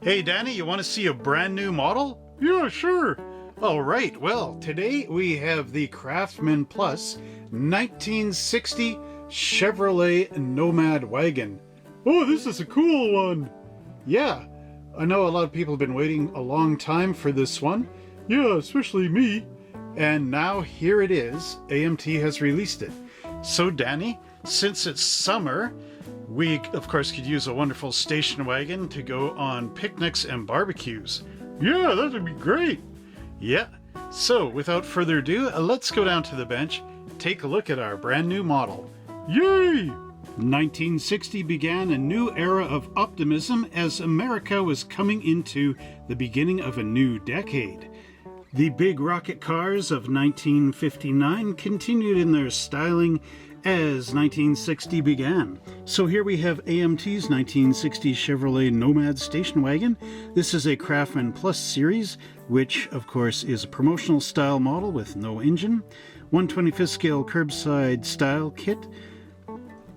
Hey Danny, you want to see a brand new model? Yeah, sure. All right, well, today we have the Craftsman Plus 1960 Chevrolet Nomad Wagon. Oh, this is a cool one. Yeah, I know a lot of people have been waiting a long time for this one. Yeah, especially me. And now here it is. AMT has released it. So Danny, since it's summer, we of course could use a wonderful station wagon to go on picnics and barbecues. Yeah, that would be great. Yeah, so without further ado, let's go down to the bench, take a look at our brand new model. Yay! 1960 began a new era of optimism as America was coming into the beginning of a new decade. The big rocket cars of 1959 continued in their styling as 1960 began. So here we have AMT's 1960 Chevrolet Nomad Station Wagon. This is a Craftsman Plus series, which of course is a promotional style model with no engine. 1/25th scale curbside style kit.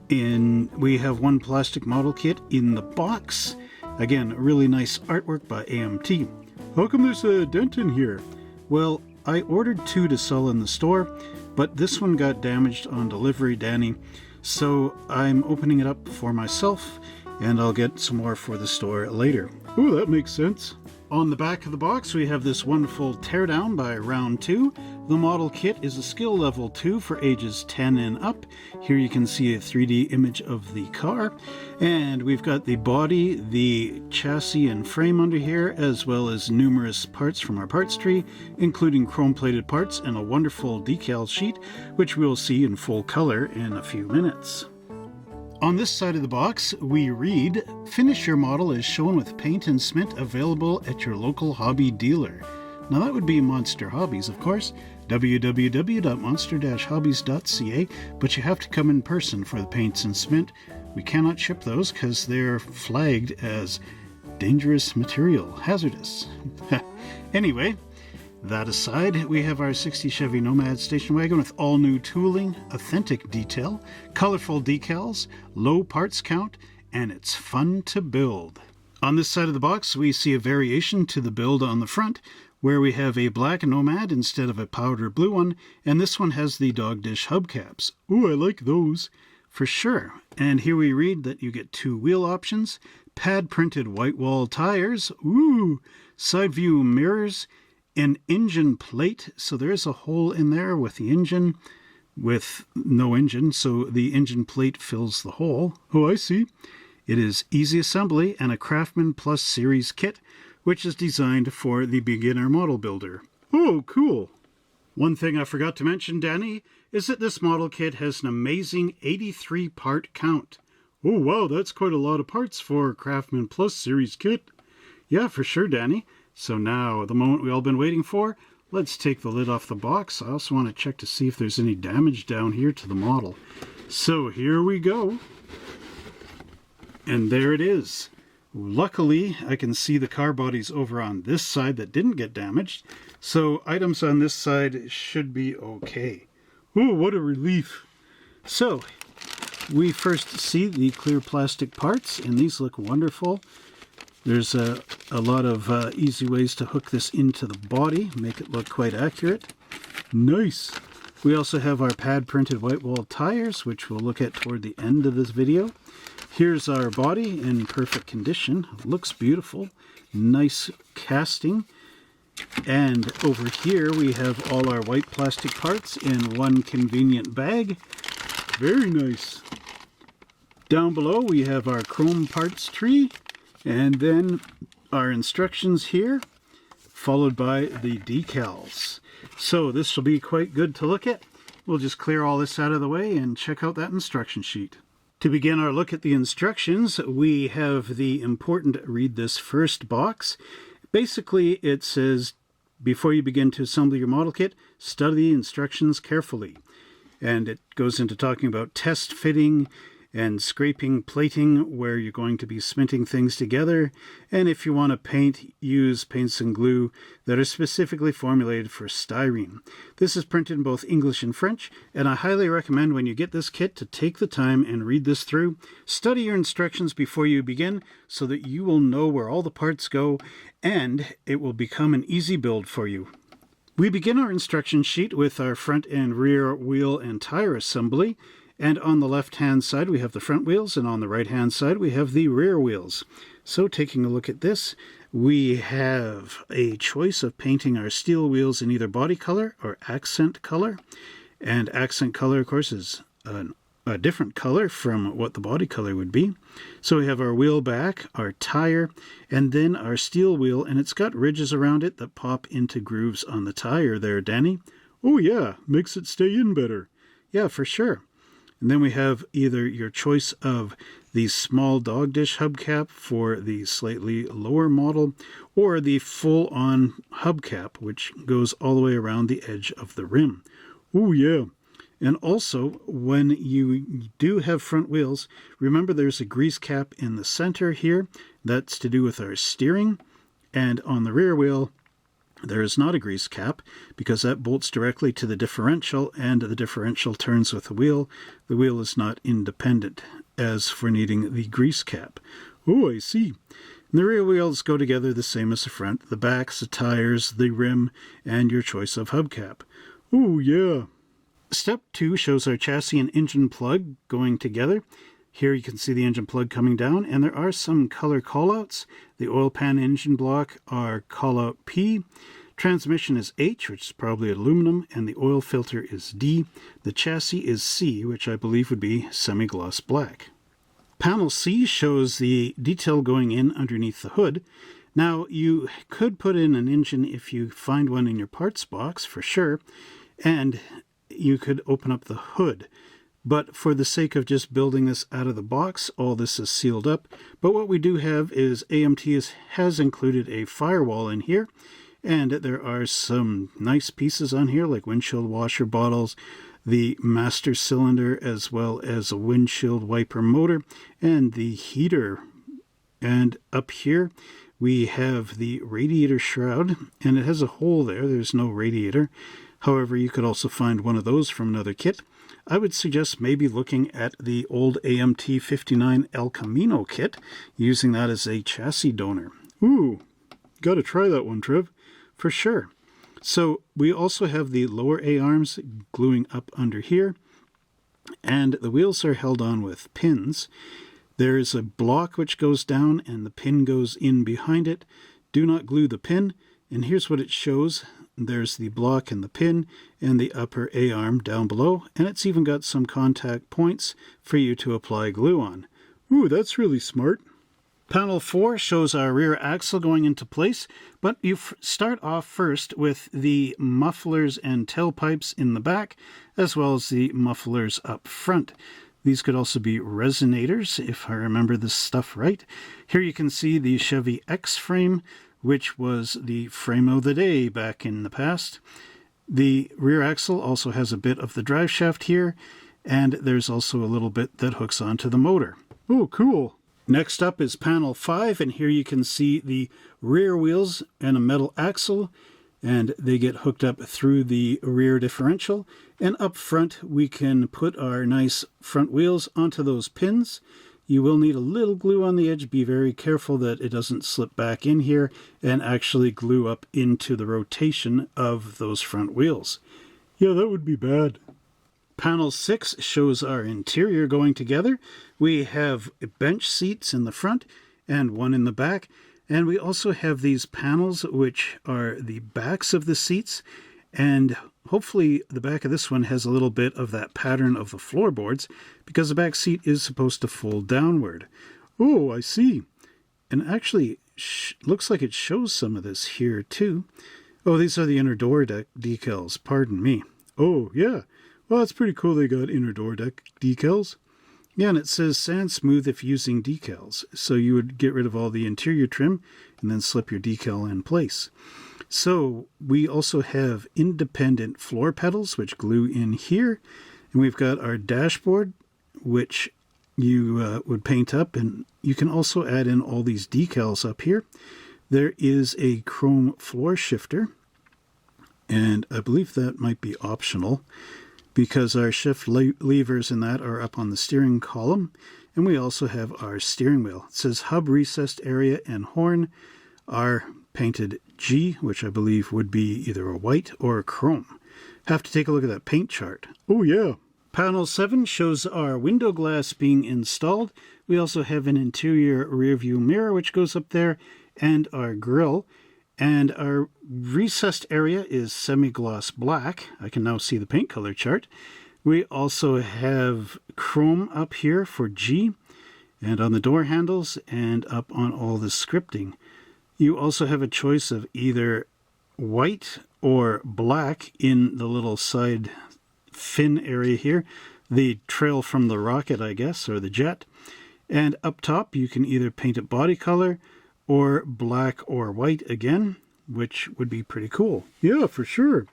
And we have one plastic model kit in the box. Again, really nice artwork by AMT. How come there's a dent in here? Well, I ordered two to sell in the store, but this one got damaged on delivery, Danny. So I'm opening it up for myself, and I'll get some more for the store later. Oh, that makes sense. On the back of the box, we have this wonderful teardown by Round 2. The model kit is a skill level 2 for ages 10 and up. Here you can see a 3D image of the car. And we've got the body, the chassis and frame under here, as well as numerous parts from our parts tree, including chrome-plated parts and a wonderful decal sheet, which we'll see in full color in a few minutes. On this side of the box, we read, "Finish your model is shown with paint and cement available at your local hobby dealer." Now that would be Monster Hobbies, of course, www.monster-hobbies.ca, but you have to come in person for the paints and cement. We cannot ship those because they're flagged as dangerous material, hazardous. Anyway, that aside, we have our 60 Chevy Nomad Station Wagon with all new tooling, authentic detail, colorful decals, low parts count, and it's fun to build. On this side of the box, we see a variation to the build on the front, where we have a black Nomad instead of a powder blue one, and this one has the dog dish hubcaps. Ooh, I like those. For sure. And here we read that you get two wheel options, pad printed Whitewall tires, ooh, side view mirrors, an engine plate, so there's a hole in there with the engine, with no engine, so the engine plate fills the hole. Oh, I see. It is easy assembly and a Craftsman Plus series kit, which is designed for the beginner model builder. Oh, cool. One thing I forgot to mention, Danny, is that this model kit has an amazing 83 part count. Oh, wow, that's quite a lot of parts for a Craftsman Plus series kit. Yeah, for sure, Danny. So now, the moment we all been waiting for, let's take the lid off the box. I also want to check to see if there's any damage down here to the model. So here we go. And there it is. Luckily, I can see the car bodies over on this side that didn't get damaged. So items on this side should be okay. Oh, what a relief. So, we first see the clear plastic parts, and these look wonderful. There's a lot of easy ways to hook this into the body, make it look quite accurate. Nice! We also have our pad printed Whitewall tires, which we'll look at toward the end of this video. Here's our body in perfect condition. Looks beautiful. Nice casting. And over here we have all our white plastic parts in one convenient bag. Very nice. Down below we have our chrome parts tree. And then our instructions here, followed by the decals. So this will be quite good to look at. We'll just clear all this out of the way and check out that instruction sheet. To begin our look at the instructions, we have the important read this first box. Basically, it says, before you begin to assemble your model kit, study the instructions carefully. And it goes into talking about test fitting and scraping plating where you're going to be cementing things together. And if you want to paint, use paints and glue that are specifically formulated for styrene. This is printed in both English and French, and I highly recommend when you get this kit to take the time and read this through. Study your instructions before you begin so that you will know where all the parts go, and it will become an easy build for you. We begin our instruction sheet with our front and rear wheel and tire assembly. And on the left-hand side, we have the front wheels, and on the right-hand side, we have the rear wheels. So taking a look at this, we have a choice of painting our steel wheels in either body color or accent color. And accent color, of course, is a different color from what the body color would be. So we have our wheel back, our tire, and then our steel wheel, and it's got ridges around it that pop into grooves on the tire there, Danny. Oh yeah, makes it stay in better. Yeah, for sure. And then we have either your choice of the small dog dish hubcap for the slightly lower model, or the full-on hubcap, which goes all the way around the edge of the rim. Oh yeah. And also, when you do have front wheels, remember there's a grease cap in the center here. That's to do with our steering. And on the rear wheel, there is not a grease cap because that bolts directly to the differential, and the differential turns with the wheel. The wheel is not independent as for needing the grease cap. Oh, I see. And the rear wheels go together the same as the front. The backs, the tires, the rim, and your choice of hubcap. Oh, yeah. Step 2 shows our chassis and engine plug going together. Here you can see the engine plug coming down, and there are some color callouts. The oil pan engine block are callout P. Transmission is H, which is probably aluminum, and the oil filter is D. The chassis is C, which I believe would be semi-gloss black. Panel C shows the detail going in underneath the hood. Now, you could put in an engine if you find one in your parts box, for sure, and you could open up the hood. But for the sake of just building this out of the box, all this is sealed up. But what we do have is AMT has included a firewall in here, and there are some nice pieces on here like windshield washer bottles, the master cylinder, as well as a windshield wiper motor, and the heater. And up here we have the radiator shroud, and it has a hole there. There's no radiator. However, you could also find one of those from another kit. I would suggest maybe looking at the old AMT 59 El Camino kit, using that as a chassis donor. Ooh, gotta try that one, Trev, for sure. So we also have the lower A-arms gluing up under here, and the wheels are held on with pins. There's a block which goes down, and the pin goes in behind it. Do not glue the pin, and here's what it shows. There's the block and the pin and the upper A-arm down below, and it's even got some contact points for you to apply glue on. Ooh, that's really smart. Panel 4 shows our rear axle going into place, but you start off first with the mufflers and tailpipes in the back, as well as the mufflers up front. These could also be resonators, if I remember this stuff right. Here you can see the Chevy X-frame, which was the frame of the day back in the past. The rear axle also has a bit of the drive shaft here, and there's also a little bit that hooks onto the motor. Oh, cool. Next up is panel 5, and here you can see the rear wheels and a metal axle, and they get hooked up through the rear differential. And up front, we can put our nice front wheels onto those pins. You will need a little glue on the edge. Be very careful that it doesn't slip back in here and actually glue up into the rotation of those front wheels. Yeah, that would be bad. Panel 6 shows our interior going together. We have bench seats in the front and one in the back. And we also have these panels, which are the backs of the seats. And hopefully the back of this one has a little bit of that pattern of the floorboards, because the back seat is supposed to fold downward. Oh, I see. And actually, looks like it shows some of this here too. Oh, these are the inner door decals. Pardon me. Oh, yeah. Well, it's pretty cool they got inner door decals. Yeah, and it says sand smooth if using decals. So you would get rid of all the interior trim and then slip your decal in place. So we also have independent floor pedals, which glue in here. And we've got our dashboard, which you would paint up, and you can also add in all these decals up here. There is a chrome floor shifter, and I believe that might be optional because our shift levers in that are up on the steering column. And we also have our steering wheel. It says hub recessed area and horn are painted G, which I believe would be either a white or a chrome. Have to take a look at that paint chart. Oh yeah. Panel 7 shows our window glass being installed. We also have an interior rear view mirror which goes up there, and our grille. And our recessed area is semi-gloss black. I can now see the paint color chart. We also have chrome up here for G, and on the door handles, and up on all the scripting. You also have a choice of either white or black in the little side fin area here, the trail from the rocket, I guess, or the jet. And up top, you can either paint it body color or black or white again, which would be pretty cool. Yeah, for sure.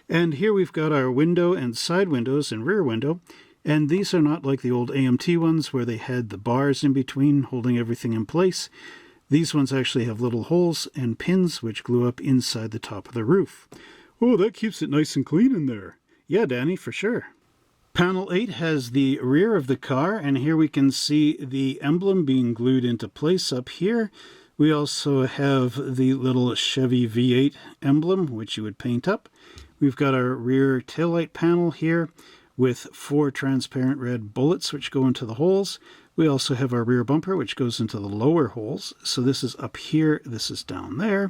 And here we've got our window and side windows and rear window. And these are not like the old AMT ones where they had the bars in between holding everything in place. These ones actually have little holes and pins which glue up inside the top of the roof. Oh, that keeps it nice and clean in there. Yeah, Danny, for sure. Panel 8 has the rear of the car, and here we can see the emblem being glued into place up here. We also have the little Chevy V8 emblem, which you would paint up. We've got our rear taillight panel here with 4 transparent red bullets which go into the holes. We also have our rear bumper which goes into the lower holes. So this is up here, this is down there.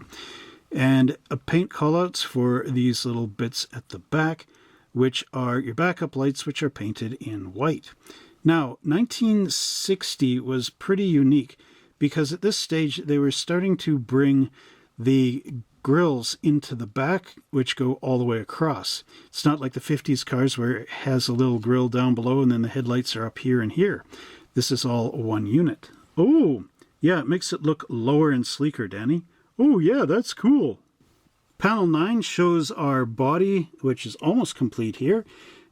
And paint callouts for these little bits at the back, which are your backup lights, which are painted in white. Now, 1960 was pretty unique because at this stage they were starting to bring the grills into the back, which go all the way across. It's not like the 50s cars where it has a little grill down below and then the headlights are up here and here. This is all one unit. Oh, yeah, it makes it look lower and sleeker, Danny. Oh, yeah, that's cool. Panel 9 shows our body, which is almost complete here,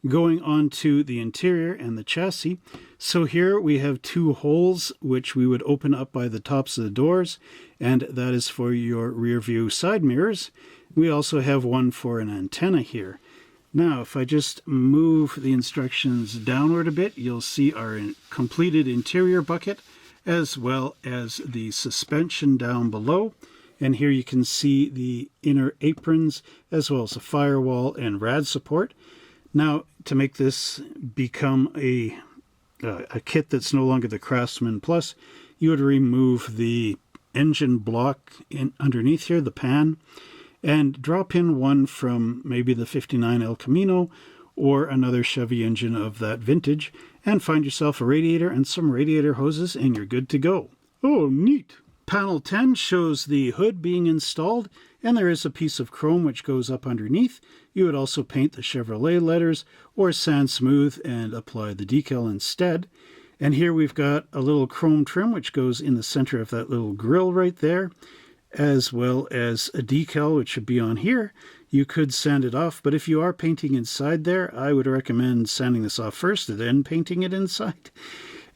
going on to the interior and the chassis. So here we have 2 holes which we would open up by the tops of the doors, and that is for your rear view side mirrors. We also have one for an antenna here. Now if I just move the instructions downward a bit, you'll see our completed interior bucket as well as the suspension down below. And here you can see the inner aprons as well as the firewall and rad support. Now, to make this become a kit that's no longer the Craftsman Plus, you would remove the engine block underneath here, the pan, and drop in one from maybe the 59 El Camino or another Chevy engine of that vintage, and find yourself a radiator and some radiator hoses, and you're good to go. Oh, neat. Panel 10 shows the hood being installed, and there is a piece of chrome which goes up underneath. You would also paint the Chevrolet letters or sand smooth and apply the decal instead. And here we've got a little chrome trim which goes in the center of that little grill right there, as well as a decal which should be on here. You could sand it off, but if you are painting inside there, I would recommend sanding this off first and then painting it inside.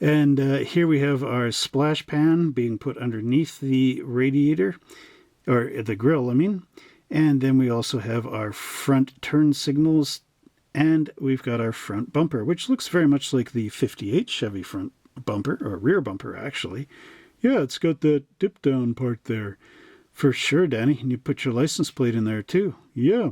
And here we have our splash pan being put underneath the radiator, or the grill, I mean. And then we also have our front turn signals, and we've got our front bumper, which looks very much like the 58 Chevy front bumper, or rear bumper, actually. Yeah, it's got that dip-down part there. For sure, Danny. And you put your license plate in there, too. Yeah.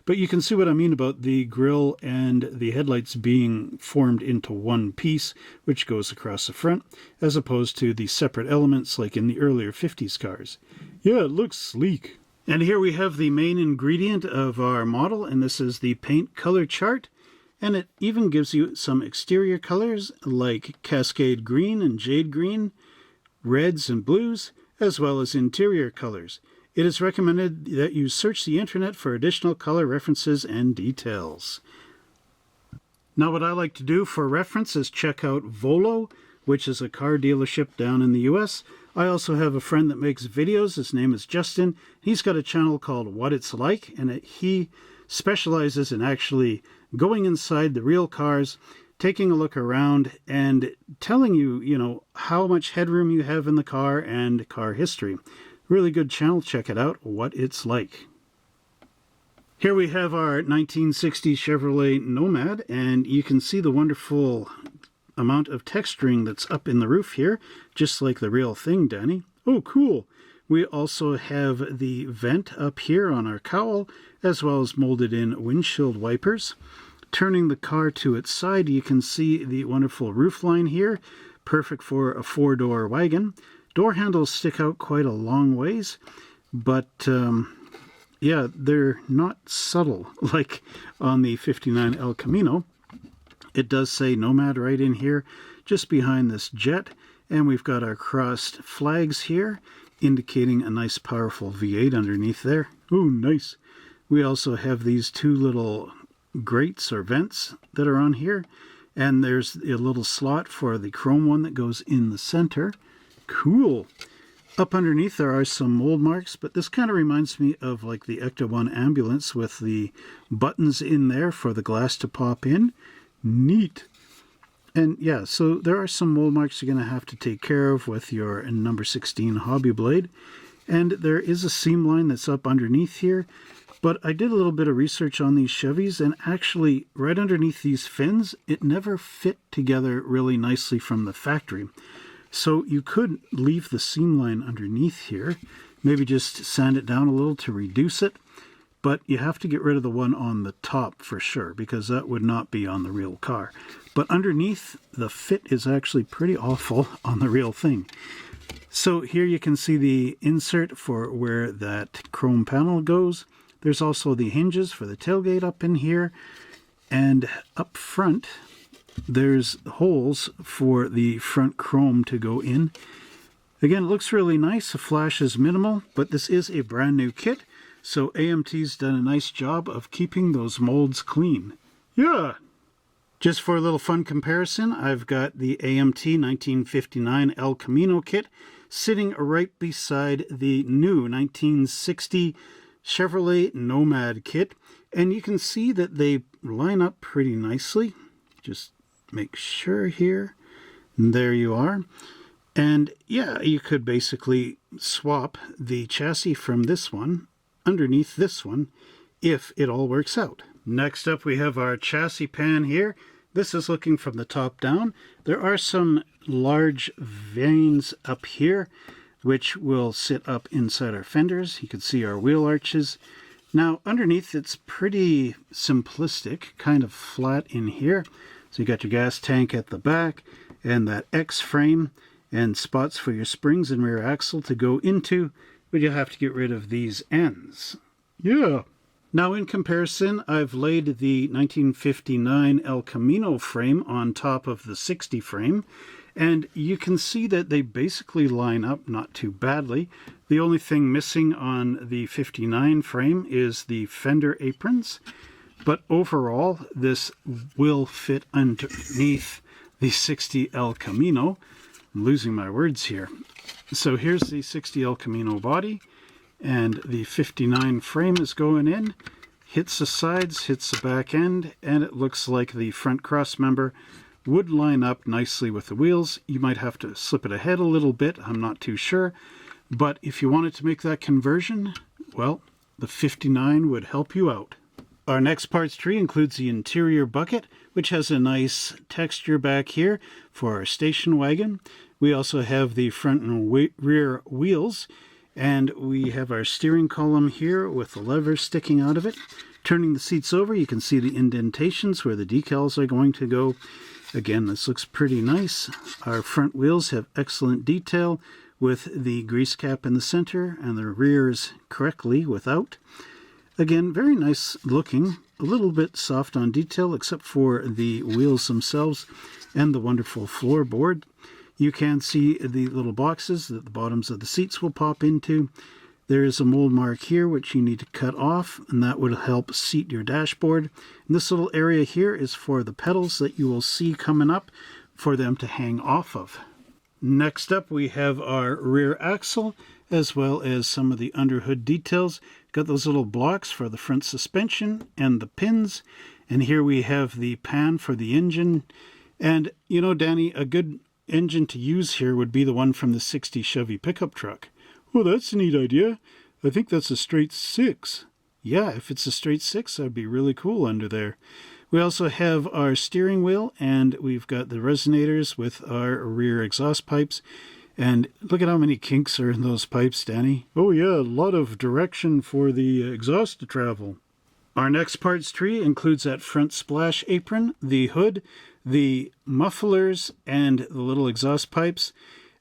But you can see what I mean about the grille and the headlights being formed into one piece, which goes across the front, as opposed to the separate elements like in the earlier 50s cars. Yeah, it looks sleek. And here we have the main ingredient of our model, and this is the paint color chart. And it even gives you some exterior colors like Cascade Green and Jade Green, reds and blues, as well as interior colors. It is recommended that you search the internet for additional color references and details. Now what I like to do for reference is check out Volo, which is a car dealership down in the US. I also have a friend that makes videos. His name is Justin. He's got a channel called What It's Like, and he specializes in actually going inside the real cars, taking a look around and telling you, how much headroom you have in the car and car history. Really good channel. Check it out, what it's like. Here we have our 1960 Chevrolet Nomad, and you can see the wonderful amount of texturing that's up in the roof here, just like the real thing, Danny. Oh, cool. We also have the vent up here on our cowl, as well as molded in windshield wipers. Turning the car to its side, you can see the wonderful roof line here, perfect for a four-door wagon. Door handles stick out quite a long ways, but yeah, they're not subtle like on the 59 El Camino. It does say Nomad right in here, just behind this jet, and we've got our crossed flags here, indicating a nice powerful V8 underneath there. Oh, nice. We also have these two little grates or vents that are on here, and there's a little slot for the chrome one that goes in the center. Cool. Up underneath there are some mold marks, but this kind of reminds me of like the Ecto 1 ambulance with the buttons in there for the glass to pop in. Neat. And yeah, so there are some mold marks you're going to have to take care of with your number 16 hobby blade. And there is a seam line that's up underneath here. But I did a little bit of research on these Chevys, and actually right underneath these fins, it never fit together really nicely from the factory. So you could leave the seam line underneath here, maybe just sand it down a little to reduce it, but you have to get rid of the one on the top for sure, because that would not be on the real car. But underneath, the fit is actually pretty awful on the real thing. So here you can see the insert for where that chrome panel goes. There's also the hinges for the tailgate up in here, and up front there's holes for the front chrome to go in. Again, it looks really nice. The flash is minimal, but this is a brand new kit, so AMT's done a nice job of keeping those molds clean. Yeah! Just for a little fun comparison, I've got the AMT 1959 El Camino kit sitting right beside the new 1960 Chevrolet Nomad kit, and you can see that they line up pretty nicely. Just make sure here. And there you are. And yeah, you could basically swap the chassis from this one underneath this one if it all works out. Next up we have our chassis pan here. This is looking from the top down. There are some large veins up here which will sit up inside our fenders. You can see our wheel arches. Now underneath it's pretty simplistic, kind of flat in here. So you got your gas tank at the back and that X frame and spots for your springs and rear axle to go into, but you'll have to get rid of these ends. Yeah. Now in comparison, I've laid the 1959 El Camino frame on top of the 60 frame, and you can see that they basically line up not too badly. The only thing missing on the 59 frame is the fender aprons, but overall this will fit underneath the 60 El Camino. I'm losing my words here. So here's the 60 El Camino body, and the 59 frame is going in, hits the sides, hits the back end, and it looks like the front cross member would line up nicely with the wheels. You might have to slip it ahead a little bit, I'm not too sure, but if you wanted to make that conversion, well, the 59 would help you out. Our next parts tree includes the interior bucket, which has a nice texture back here for our station wagon. We also have the front and rear wheels, and we have our steering column here with the lever sticking out of it. Turning the seats over, you can see the indentations where the decals are going to go. Again, this looks pretty nice. Our front wheels have excellent detail with the grease cap in the center and the rears correctly without. Again, very nice looking, a little bit soft on detail except for the wheels themselves and the wonderful floorboard. You can see the little boxes that the bottoms of the seats will pop into. There is a mold mark here which you need to cut off, and that would help seat your dashboard. And this little area here is for the pedals that you will see coming up for them to hang off of. Next up we have our rear axle as well as some of the underhood details. Got those little blocks for the front suspension and the pins, and here we have the pan for the engine. And, you know, Danny, a good engine to use here would be the one from the 60 Chevy pickup truck. Well, that's a neat idea. I think that's a straight 6. Yeah, if it's a straight 6, that'd be really cool under there. We also have our steering wheel, and we've got the resonators with our rear exhaust pipes. And look at how many kinks are in those pipes, Danny. Oh yeah, a lot of direction for the exhaust to travel. Our next parts tree includes that front splash apron, the hood, the mufflers, and the little exhaust pipes,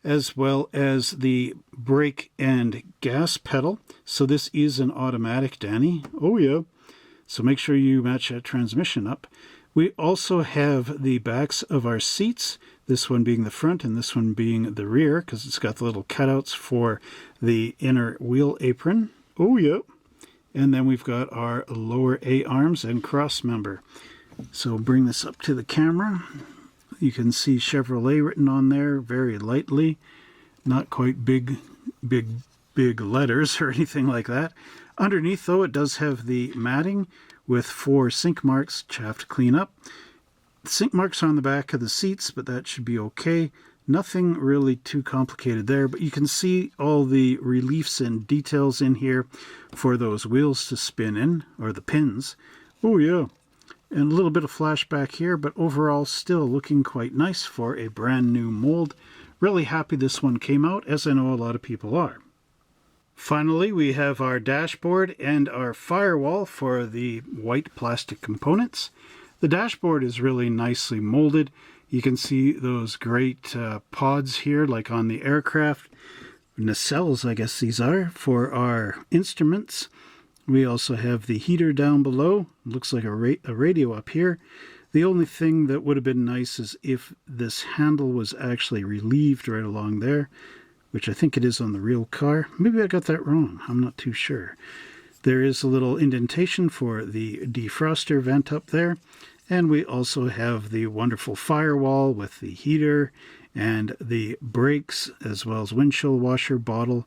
as well as the brake and gas pedal. So this is an automatic, Danny. Oh yeah. So make sure you match that transmission up. We also have the backs of our seats, this one being the front and this one being the rear, because it's got the little cutouts for the inner wheel apron. Oh yeah. And then we've got our lower A-arms and cross member. So bring this up to the camera. You can see Chevrolet written on there very lightly. Not quite big letters or anything like that. Underneath, though, it does have the matting with 4 sink marks, which you have to clean up. The sink marks are on the back of the seats, but that should be okay. Nothing really too complicated there, but you can see all the reliefs and details in here for those wheels to spin in, or the pins. Oh yeah. And a little bit of flashback here, but overall still looking quite nice for a brand new mold. Really happy this one came out, as I know a lot of people are. Finally, we have our dashboard and our firewall for the white plastic components. The dashboard is really nicely molded. You can see those great pods here, like on the aircraft. Nacelles, I guess these are, for our instruments. We also have the heater down below. Looks like a radio up here. The only thing that would have been nice is if this handle was actually relieved right along there, which I think it is on the real car. Maybe I got that wrong. I'm not too sure. There is a little indentation for the defroster vent up there. And we also have the wonderful firewall with the heater and the brakes, as well as windshield washer bottle.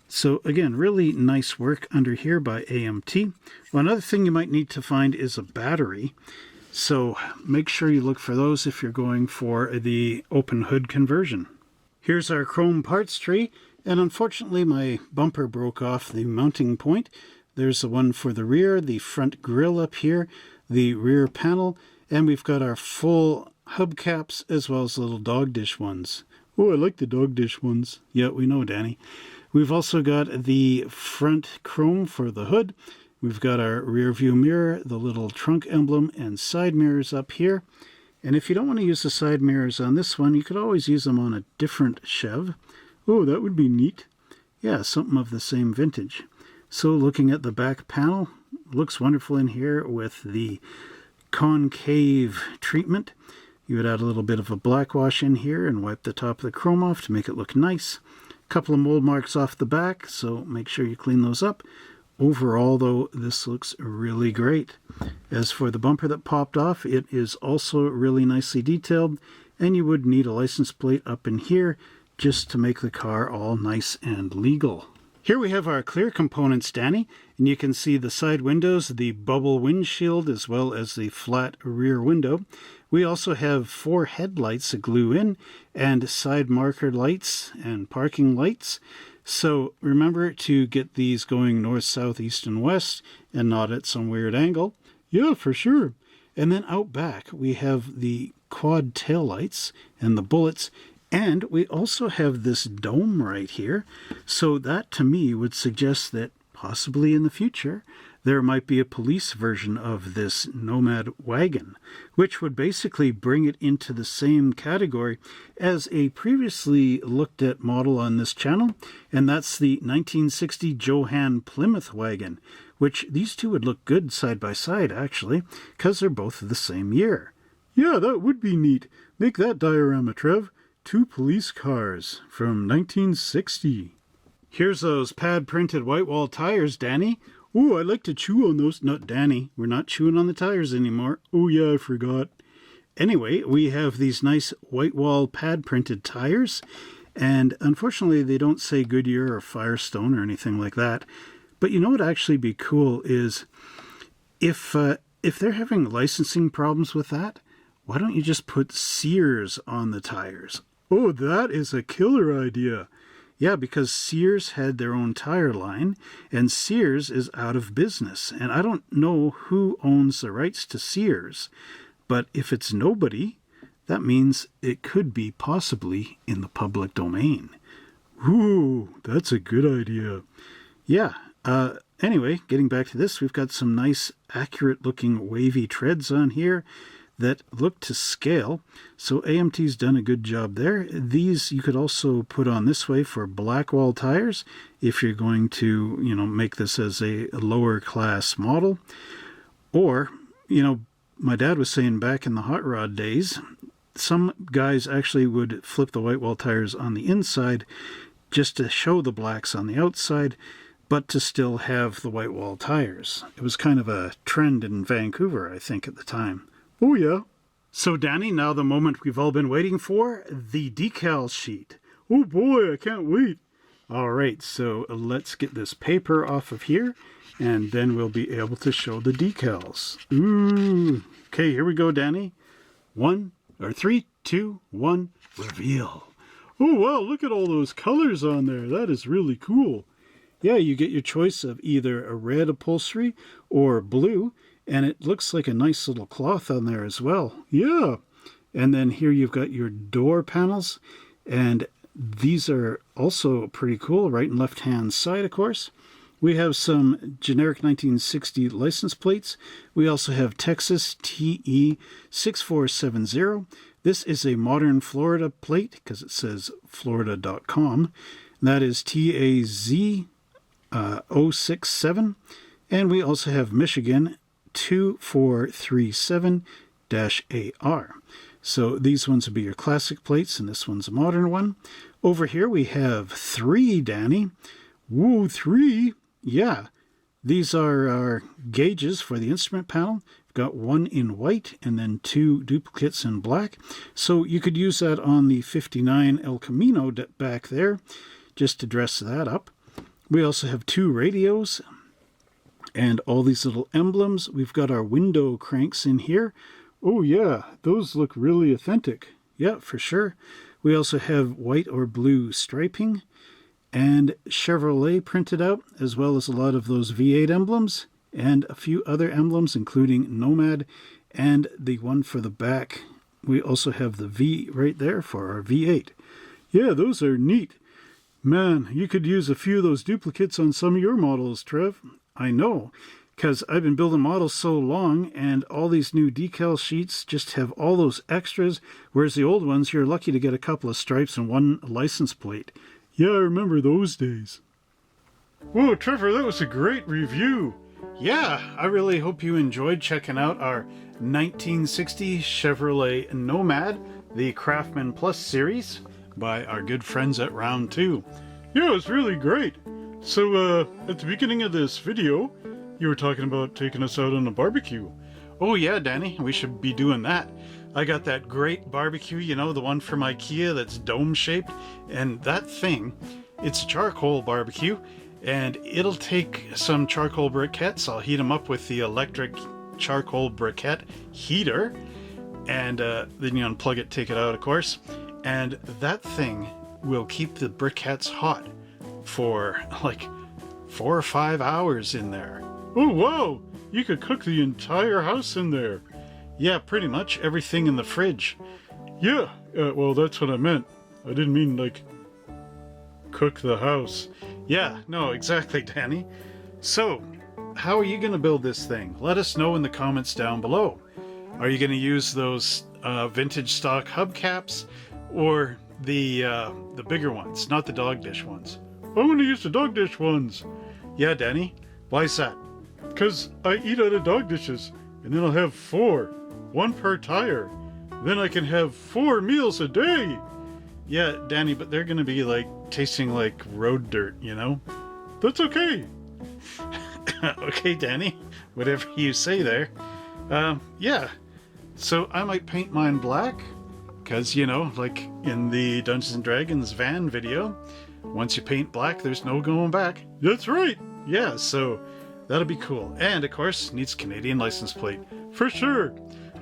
So again, really nice work under here by AMT. Well, another thing you might need to find is a battery. So make sure you look for those if you're going for the open hood conversion. Here's our chrome parts tree, and unfortunately my bumper broke off the mounting point. There's the one for the rear, the front grille up here, the rear panel, and we've got our full hubcaps as well as little dog dish ones. Oh, I like the dog dish ones. Yeah, we know, Danny. We've also got the front chrome for the hood. We've got our rear view mirror, the little trunk emblem, and side mirrors up here. And if you don't want to use the side mirrors on this one, you could always use them on a different Chev. Oh, that would be neat. Yeah, something of the same vintage. So looking at the back panel, looks wonderful in here with the concave treatment. You would add a little bit of a black wash in here and wipe the top of the chrome off to make it look nice. A couple of mold marks off the back, so make sure you clean those up. Overall, though, this looks really great. As for the bumper that popped off, it is also really nicely detailed, and you would need a license plate up in here just to make the car all nice and legal. Here we have our clear components, Danny, and you can see the side windows, the bubble windshield, as well as the flat rear window. We also have 4 headlights to glue in, and side marker lights and parking lights. So remember to get these going north, south, east, and west, and not at some weird angle. Yeah, for sure. And then out back, we have the quad tail lights and the bullets. And we also have this dome right here. So that, to me, would suggest that possibly in the future, there might be a police version of this Nomad wagon, which would basically bring it into the same category as a previously looked at model on this channel, and that's the 1960 Johan Plymouth wagon, which these two would look good side by side, actually, because they're both the same year. Yeah, that would be neat. Make that diorama, Trev. 2 police cars from 1960. Here's those pad-printed Whitewall tires, Danny. Oh, I like to chew on those. Not Danny. We're not chewing on the tires anymore. Oh yeah, I forgot. Anyway, we have these nice Whitewall pad-printed tires, and unfortunately they don't say Goodyear or Firestone or anything like that. But you know what would actually be cool is if they're having licensing problems with that, why don't you just put Sears on the tires? Oh, that is a killer idea. Yeah, because Sears had their own tire line, and Sears is out of business. And I don't know who owns the rights to Sears, but if it's nobody, that means it could be possibly in the public domain. Ooh, that's a good idea. Yeah, anyway, getting back to this, we've got some nice, accurate-looking wavy treads on here that look to scale. So AMT's done a good job there. These you could also put on this way for Blackwall tires if you're going to, make this as a lower class model. Or, my dad was saying back in the hot rod days, some guys actually would flip the Whitewall tires on the inside just to show the blacks on the outside, but to still have the Whitewall tires. It was kind of a trend in Vancouver, I think, at the time. Oh, yeah. So, Danny, now the moment we've all been waiting for, the decal sheet. Oh, boy, I can't wait. All right, so let's get this paper off of here, and then we'll be able to show the decals. Ooh. Okay, here we go, Danny. 3, 2, 1, reveal. Oh, wow, look at all those colors on there. That is really cool. Yeah, you get your choice of either a red upholstery or blue, and it looks like a nice little cloth on there as well. Yeah. And then here you've got your door panels, and these are also pretty cool, right and left hand side, of course. We have some generic 1960 license plates. We also have Texas TE6470. This is a modern Florida plate because it says florida.com. That is TAZ 067. And we also have Michigan 2437-AR. So these ones would be your classic plates, and this one's a modern one. Over here we have 3, Danny. Woo, 3? Yeah. These are our gauges for the instrument panel. We've got 1 in white and then 2 duplicates in black. So you could use that on the 59 El Camino back there, just to dress that up. We also have 2 radios and all these little emblems. We've got our window cranks in here. Oh yeah, those look really authentic. Yeah, for sure. We also have white or blue striping and Chevrolet printed out, as well as a lot of those V8 emblems and a few other emblems, including Nomad and the one for the back. We also have the V right there for our V8. Yeah, those are neat. Man, you could use a few of those duplicates on some of your models, Trev. I know, because I've been building models so long, and all these new decal sheets just have all those extras, whereas the old ones, you're lucky to get a couple of stripes and 1 license plate. Yeah, I remember those days. Whoa, Trevor, that was a great review. Yeah, I really hope you enjoyed checking out our 1960 Chevrolet Nomad, the Craftsman Plus series, by our good friends at Round 2. Yeah, it was really great. So, at the beginning of this video, you were talking about taking us out on a barbecue. Oh yeah, Danny, we should be doing that. I got that great barbecue, the one from IKEA that's dome-shaped, and that thing, it's a charcoal barbecue, and it'll take some charcoal briquettes. I'll heat them up with the electric charcoal briquette heater, and then you unplug it, take it out, of course, and that thing will keep the briquettes hot for like 4 or 5 hours in there. Oh wow, you could cook the entire house in there. Yeah, pretty much everything in the fridge. Yeah, well that's what I meant. I didn't mean like cook the house. Yeah, no, exactly, Danny. So, how are you going to build this thing? Let us know in the comments down below. Are you going to use those vintage stock hubcaps or the bigger ones, not the dog dish ones? I'm going to use the dog dish ones. Yeah, Danny. Why is that? Because I eat out of dog dishes, and then I'll have 4, 1 per tire. Then I can have 4 meals a day. Yeah, Danny, but they're going to be like tasting like road dirt, That's okay. Okay, Danny. Whatever you say there. Yeah. So I might paint mine black, because, like in the Dungeons & Dragons van video, once you paint black, there's no going back. That's right. Yeah, so that'll be cool. And, of course, needs Canadian license plate. For sure.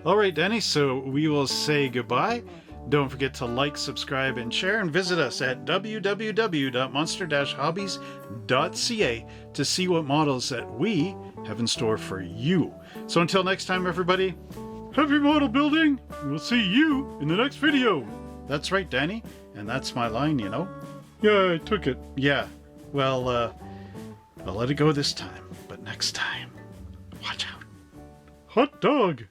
Alright, Danny, so we will say goodbye. Don't forget to like, subscribe, and share, and visit us at www.monster-hobbies.ca to see what models that we have in store for you. So until next time, everybody, happy model building! We'll see you in the next video! That's right, Danny, and that's my line, you know? Yeah, I took it. Yeah, well, I'll let it go this time, but next time, watch out. Hot dog!